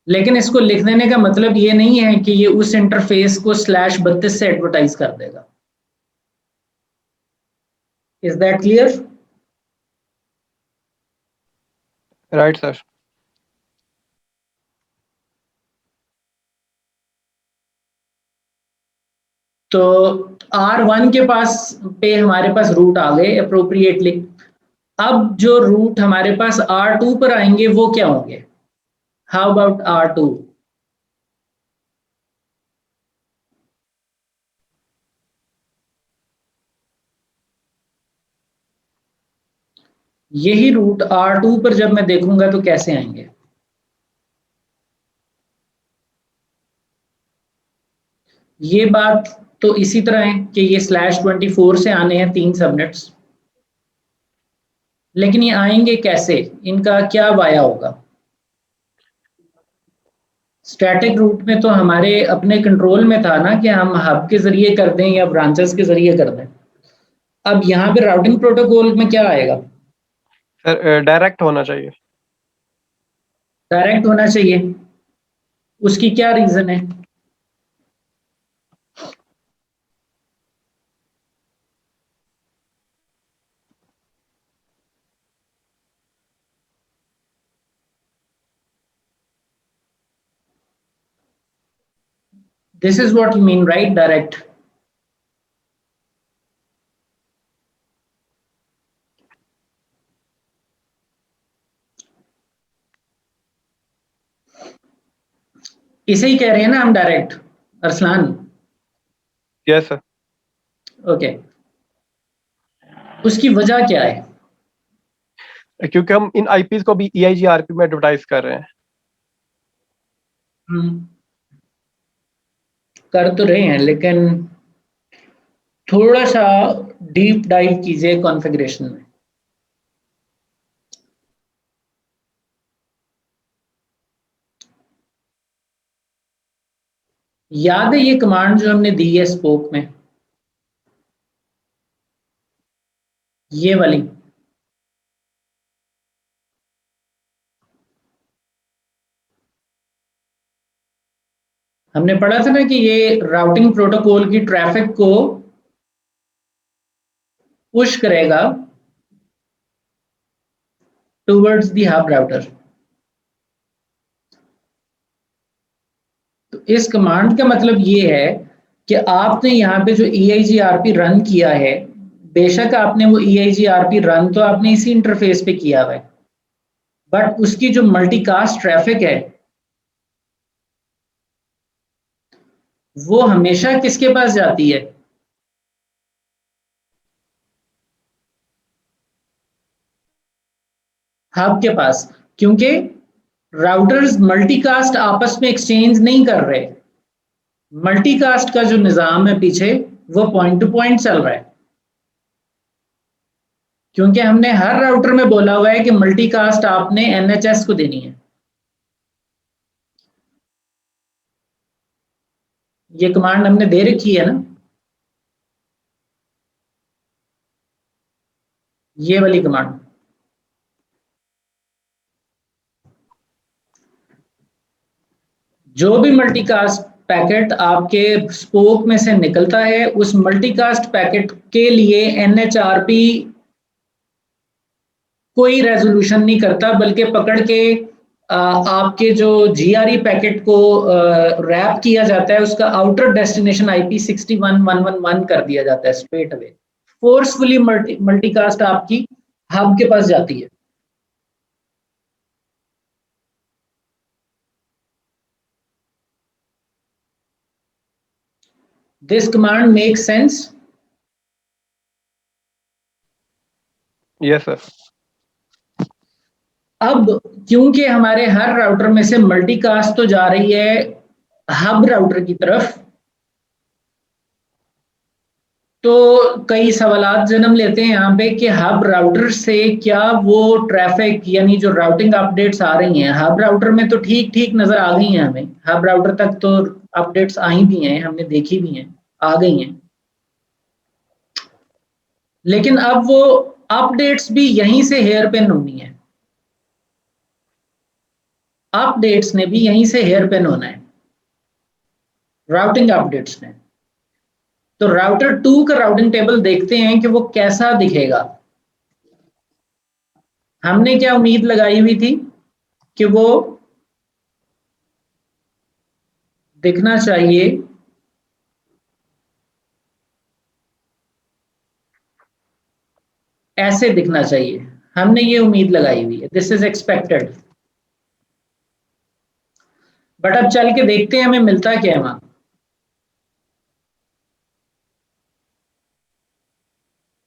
लेकिन इसको लिख देने का मतलब ये नहीं है कि ये उस इंटरफेस को /32 से एडवर्टाइज कर देगा। Is that clear? Right sir. तो R1 के पास पे हमारे पास रूट आ गए अप्रोप्रिएटली। अब जो रूट हमारे पास R2 पर आएंगे वो क्या होंगे? How about R2? यही रूट R2 पर जब मैं देखूंगा तो कैसे आएंगे? ये बात तो इसी तरह है कि ये /24 से आने हैं 3 सबनेट्स, लेकिन ये आएंगे कैसे? इनका क्या वाया होगा? स्टैटिक रूट में तो हमारे अपने कंट्रोल में था ना कि हम हब के जरिए कर दें या ब्रांचेस के जरिए कर दें। अब यहाँ पे राउटिंग प्रोटोकॉल में क्या आएगा? सर डायरेक्ट होना चाहिए। डायरेक्ट होना चाहिए। उसकी क्या रीजन है? This is what you mean right, direct? इसे ही कह रहे हैं ना हम, direct, Arsalan? Yes sir. Okay. उसकी वजह क्या है? क्योंकि हम इन आईपीज को भी EIGRP में एडवर्टाइज कर रहे हैं। कर तो रहे हैं, लेकिन थोड़ा सा डीप डाइव कीजिए कॉन्फ़िगरेशन में। याद है ये कमांड जो हमने दी है स्पोक में, ये वाली? हमने पढ़ा था ना कि ये राउटिंग प्रोटोकॉल की ट्रैफिक को पुश करेगा टुवर्ड्स द हब राउटर। तो इस कमांड का मतलब ये है कि आपने यहाँ पे जो EIGRP रन किया है, बेशक आपने वो EIGRP रन तो आपने इसी इंटरफेस पे किया हुआ है, बट उसकी जो मल्टीकास्ट ट्रैफिक है वो हमेशा किसके पास जाती है? हब के पास। क्योंकि राउटर्स मल्टीकास्ट आपस में एक्सचेंज नहीं कर रहे। मल्टीकास्ट का जो निजाम है पीछे, वो पॉइंट टू पॉइंट चल रहा है, क्योंकि हमने हर राउटर में बोला हुआ है कि मल्टीकास्ट आपने NHS को देनी है। ये कमांड हमने दे रखी है ना, ये वाली कमांड। जो भी मल्टीकास्ट पैकेट आपके स्पोक में से निकलता है, उस मल्टीकास्ट पैकेट के लिए NHRP कोई रेजोल्यूशन नहीं करता, बल्कि पकड़ के आपके जो GRE पैकेट को रैप किया जाता है, उसका आउटर डेस्टिनेशन IP 61.111 कर दिया जाता है स्ट्रेट अवे। फोर्सफुली मल्टीकास्ट आपकी हब के पास जाती है। This command make sense? Yes sir. अब क्योंकि हमारे हर राउटर में से मल्टीकास्ट तो जा रही है हब राउटर की तरफ, तो कई सवालात जन्म लेते हैं यहाँ पे कि हब राउटर से क्या वो ट्रैफिक, यानी जो राउटिंग अपडेट्स आ रही हैं हब राउटर में, तो ठीक ठीक नजर आ गई हैं हमें, हब राउटर तक तो अपडेट्स आई भी हैं, हमने देखी भी हैं, आ गई हैं। लेकिन अब वो अपडेट्स भी यहीं से हेयर पिन होनी है। अपडेट्स ने भी यहीं से हेयर पिन होना है, राउटिंग अपडेट्स ने। तो राउटर 2 का राउटिंग टेबल देखते हैं कि वो कैसा दिखेगा। हमने क्या उम्मीद लगाई हुई थी कि वो दिखना चाहिए ऐसे दिखना चाहिए, हमने ये उम्मीद लगाई हुई है, दिस इज एक्सपेक्टेड। बट अब चल के देखते हैं हमें मिलता क्या है वहां।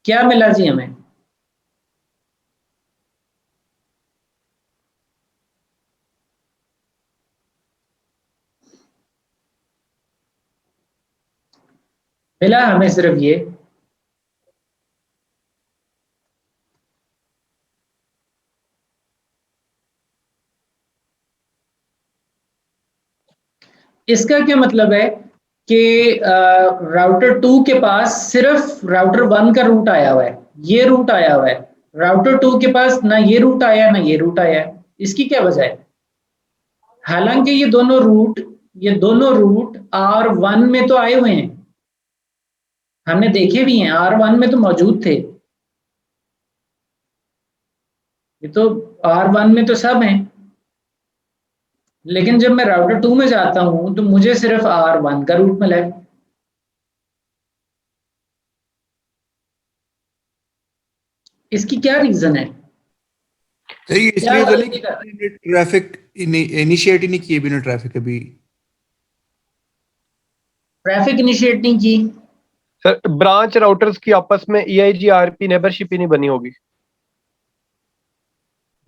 क्या मिला जी हमें? मिला हमें सिर्फ ये, इसका क्या मतलब है कि राउटर 2 के पास सिर्फ राउटर 1 का रूट आया हुआ है, ये रूट आया हुआ है। राउटर 2 के पास ना ये रूट आया ना ये रूट आया है। इसकी क्या वजह है? हालांकि ये दोनों रूट R1 में तो आए हुए हैं, हमने देखे भी हैं, R1 में तो मौजूद थे, ये तो R1 में तो सब हैं। लेकिन जब मैं राउटर 2 में जाता हूं तो मुझे सिर्फ R1 का रूट मिला है। इसकी क्या रीजन है? सर ये क्या इसलिए तो नहीं गलती कर रहे हैं? कि ट्रैफिक इनिशिएट ही नहीं किए बिना ट्रैफिक अभी। ट्रैफिक इनिशिएट नहीं की। सर ब्रांच राउटर्स की आपस में EIGRP नेबरशिप ही नहीं बनी होगी।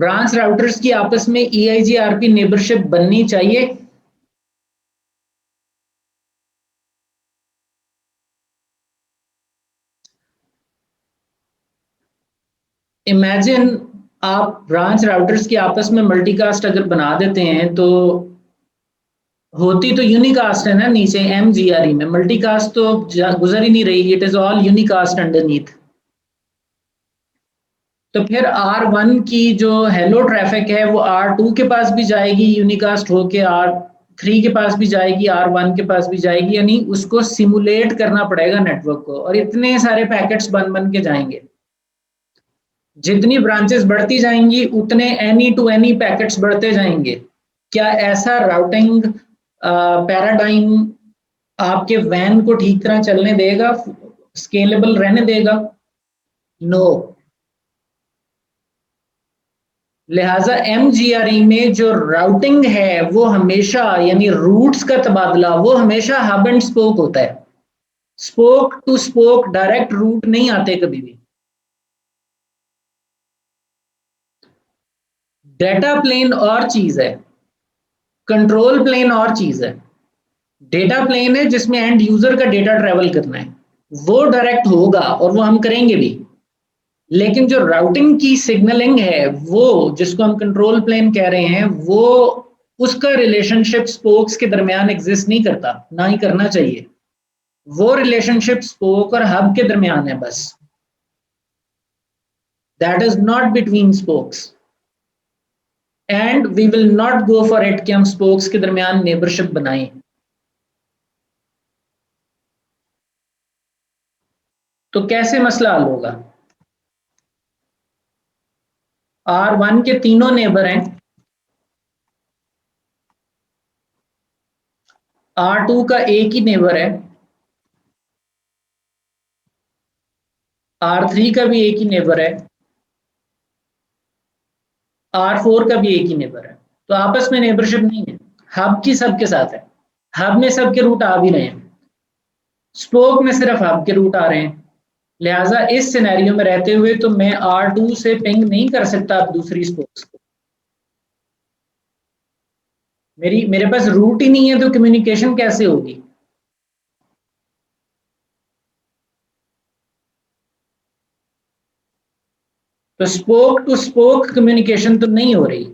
ब्रांच राउटर्स की आपस में EIGRP नेबरशिप बननी चाहिए। इमेजिन आप ब्रांच राउटर्स की आपस में मल्टीकास्ट अगर बना देते हैं तो होती तो यूनिकास्ट है ना, नीचे MGRE में मल्टीकास्ट तो गुजर ही नहीं रही, it is all unicast underneath. तो फिर R1 की जो हेलो ट्रैफिक है वो R2 के पास भी जाएगी यूनिकास्ट होके, R3 के पास भी जाएगी, R1 के पास भी जाएगी, यानी उसको सिमुलेट करना पड़ेगा नेटवर्क को, और इतने सारे पैकेट्स बन बन के जाएंगे। जितनी ब्रांचेस बढ़ती जाएंगी उतने एनी टू एनी पैकेट्स बढ़ते जाएंगे। क्या ऐसा राउटिंग पैराडाइम आपके वैन को ठीक तरह चलने देगा, स्केलेबल रहने देगा? नो। लिहाजा MGRE में जो राउटिंग है वो हमेशा, यानी रूट्स का तबादला, वो हमेशा हब एंड स्पोक होता है। Spoke to spoke direct route नहीं आते कभी भी। डेटा प्लेन और चीज है, कंट्रोल प्लेन और चीज है। डेटा प्लेन है जिसमें एंड यूजर का डेटा ट्रेवल करना है, वो डायरेक्ट होगा और वो हम करेंगे भी। लेकिन जो राउटिंग की सिग्नलिंग है, वो जिसको हम कंट्रोल प्लेन कह रहे हैं, वो उसका रिलेशनशिप स्पोक्स के दरमियान एग्जिस्ट नहीं करता, ना ही करना चाहिए। वो रिलेशनशिप स्पोक और हब के दरमियान है बस। That is not between spokes, and we will not go for it कि हम स्पोक्स के दरमियान नेबरशिप बनाएं। तो कैसे मसला हल होगा? R1 के तीनों नेबर हैं, R2 का एक ही नेबर है, R3 का भी एक ही नेबर है, R4 का भी एक ही नेबर है। तो आपस में नेबरशिप नहीं है, हब की सबके साथ है। हब में सबके रूट आ भी रहे हैं, स्पोक में सिर्फ हब के रूट आ रहे हैं। लिहाजा इस सिनेरियो में रहते हुए तो मैं R2 से पिंग नहीं कर सकता अब दूसरी स्पोक्स को। मेरे पास रूट ही नहीं है तो कम्युनिकेशन कैसे होगी? तो स्पोक टू स्पोक कम्युनिकेशन तो नहीं हो रही।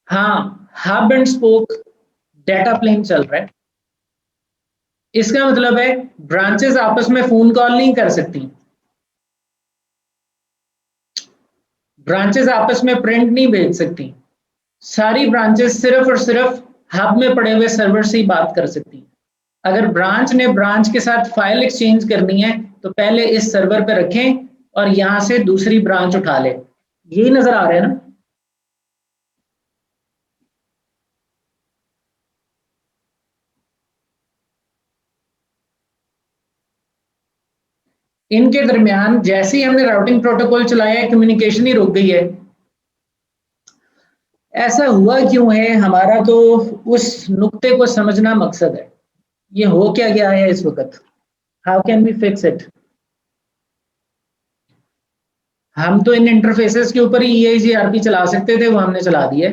हाँ, hub and spoke data plane चल रहा है। इसका मतलब है ब्रांचेस आपस में फोन कॉल नहीं कर सकती, ब्रांचेस आपस में प्रिंट नहीं भेज सकती, सारी ब्रांचेस सिर्फ और सिर्फ हब में पड़े हुए सर्वर से ही बात कर सकती हैं। अगर ब्रांच ने ब्रांच के साथ फाइल एक्सचेंज करनी है तो पहले इस सर्वर पे रखें और यहां से दूसरी ब्रांच उठा ले। यही नजर आ रहा है ना? इनके दरमियान जैसे ही हमने राउटिंग प्रोटोकॉल चलाया है, कम्युनिकेशन ही रुक गई है। ऐसा हुआ क्यों है, हमारा तो उस नुक्ते को समझना मकसद है। ये हो क्या गया है इस वक्त, how can we fix it. हम तो इन इंटरफेसेस के ऊपर ही EIGRP चला सकते थे, वो हमने चला दिया।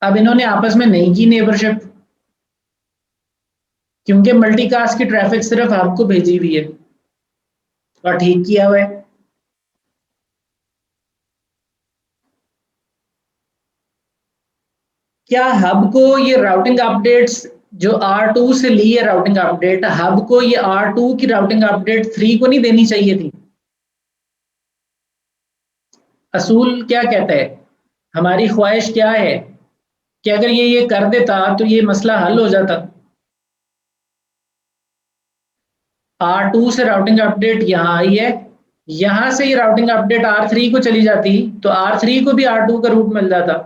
अब इन्होंने आपस में नहीं की नेबरशिप, क्योंकि मल्टीकास्ट की ट्रैफिक सिर्फ आपको भेजी हुई है और ठीक किया हुआ है। क्या हब को ये राउटिंग अपडेट्स जो R2 से ली है राउटिंग अपडेट, हब को ये R2 की राउटिंग अपडेट 3 को नहीं देनी चाहिए थी? असूल क्या कहता है, हमारी ख्वाहिश क्या है कि अगर ये कर देता तो ये मसला हल हो जाता। R2 से राउटिंग अपडेट यहाँ आई है, यहां से ये राउटिंग अपडेट R3 को चली जाती तो R3 को भी R2 का रूट मिल जाता।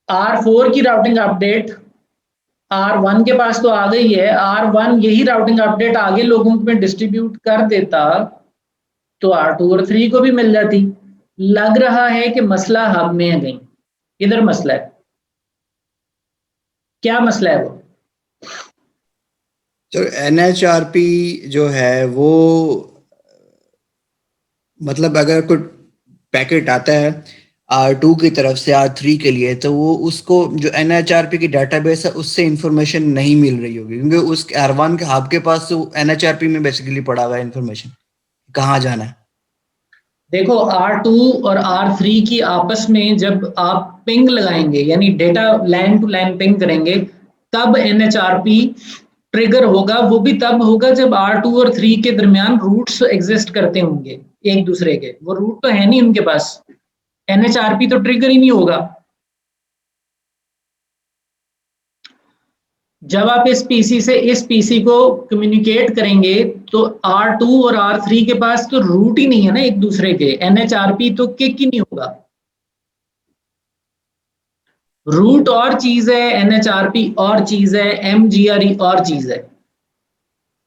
R4 की राउटिंग अपडेट R1 के पास तो आ गई है, R1 यही राउटिंग अपडेट आगे लोगों में डिस्ट्रीब्यूट कर देता तो R2 और 3 को भी मिल जाती। लग रहा है कि मसला हब में है कहीं, इधर मसला है। क्या मसला है वो? तो NHRP जो है वो, मतलब अगर कोई पैकेट आता है R2 की तरफ से R3 के लिए, तो वो उसको जो NHRP की डाटाबेस है उससे इंफॉर्मेशन नहीं मिल रही होगी, क्योंकि उस R1 के हब के पास तो NHRP में बेसिकली पड़ा हुआ है इंफॉर्मेशन कहाँ जाना है। देखो, R2 और R3 की आपस में जब आप पिंग लगाएंगे, यानी data LAN to LAN ping करेंगे, तब NHRP ट्रिगर होगा। वो भी तब होगा जब R2 और 3 के दरमियान रूट्स एग्जिस्ट करते होंगे एक दूसरे के। वो रूट तो है नहीं उनके पास, NHRP तो ट्रिगर ही नहीं होगा। जब आप इस पीसी से इस पीसी को कम्युनिकेट करेंगे तो R2 और R3 के पास तो रूट ही नहीं है ना एक दूसरे के, NHRP तो किक ही नहीं होगा। रूट और चीज है, NHRP और चीज है, MGRE और चीज है।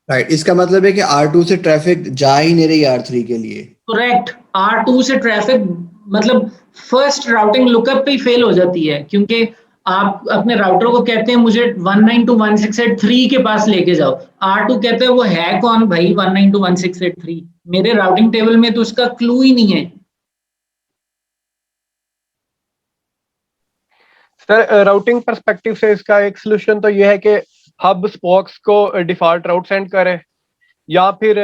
राइट, इसका मतलब है कि R2 से ट्रैफिक जा ही नहीं रही R3 के लिए। करेक्ट, R2 से ट्रैफिक मतलब फर्स्ट राउटिंग लुकअप पे ही फेल हो जाती है, क्योंकि आप अपने राउटर को कहते हैं मुझे 192.168.3 के पास लेके जाओ, R2 कहता है वो है कौन भाई 192.168.3, मेरे राउटिंग टेबल में तो उसका क्लू ही नहीं है। सर राउटिंग पर्सपेक्टिव से इसका एक सोल्यूशन तो ये है कि हब स्पोक्स को डिफॉल्ट राउट सेंड करे, या फिर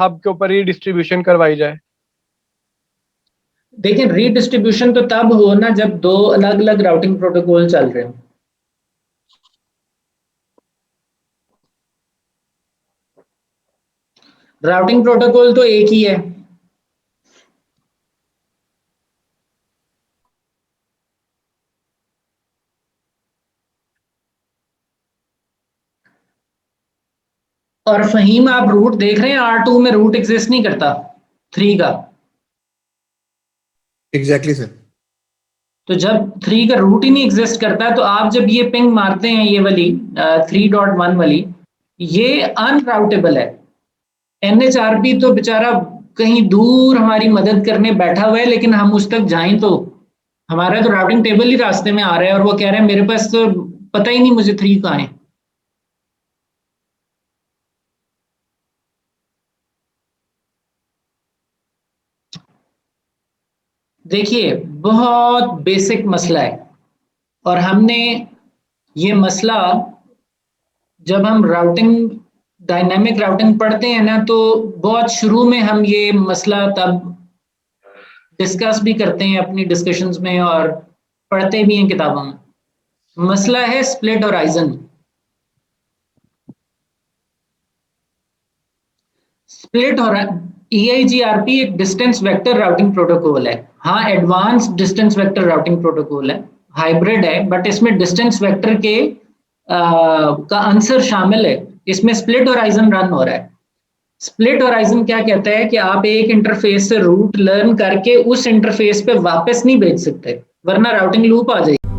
हब के ऊपर ही डिस्ट्रीब्यूशन करवाई जाए। देखिए, रीडिस्ट्रीब्यूशन तो तब हो ना जब दो अलग अलग राउटिंग प्रोटोकॉल चल रहे हो। राउटिंग प्रोटोकॉल तो एक ही है। और फहीम, आप रूट देख रहे हैं, R2 में रूट एग्जिस्ट नहीं करता 3 का। Exactly sir. तो जब 3 का रूट ही नहीं एग्जिस्ट करता, तो आप जब ये पिंग मारते हैं, ये वाली 3.1 वाली, ये अनराउटेबल है। NHRP तो बेचारा कहीं दूर हमारी मदद करने बैठा हुआ है, लेकिन हम उस तक जाएं तो हमारा तो राउटिंग टेबल ही रास्ते में आ रहा है और वो कह रहे हैं मेरे पास तो पता ही नहीं मुझे 3 कहाँ है। देखिए, बहुत बेसिक मसला है, और हमने ये मसला जब हम राउटिंग डायनामिक राउटिंग पढ़ते हैं ना, तो बहुत शुरू में हम ये मसला तब डिस्कस भी करते हैं अपनी डिस्कशंस में और पढ़ते भी हैं किताबों में। मसला है स्प्लिट होराइजन। स्प्लिट और EIGRP एक डिस्टेंस वेक्टर राउटिंग प्रोटोकॉल है। हाँ, advanced distance vector routing protocol है, हाइब्रिड है, बट इसमें डिस्टेंस वेक्टर के का आंसर शामिल है। इसमें स्प्लिट होराइजन रन हो रहा है। स्प्लिट होराइजन क्या कहता है कि आप एक इंटरफेस से रूट लर्न करके उस इंटरफेस पे वापस नहीं भेज सकते, वरना राउटिंग लूप आ जाएगी।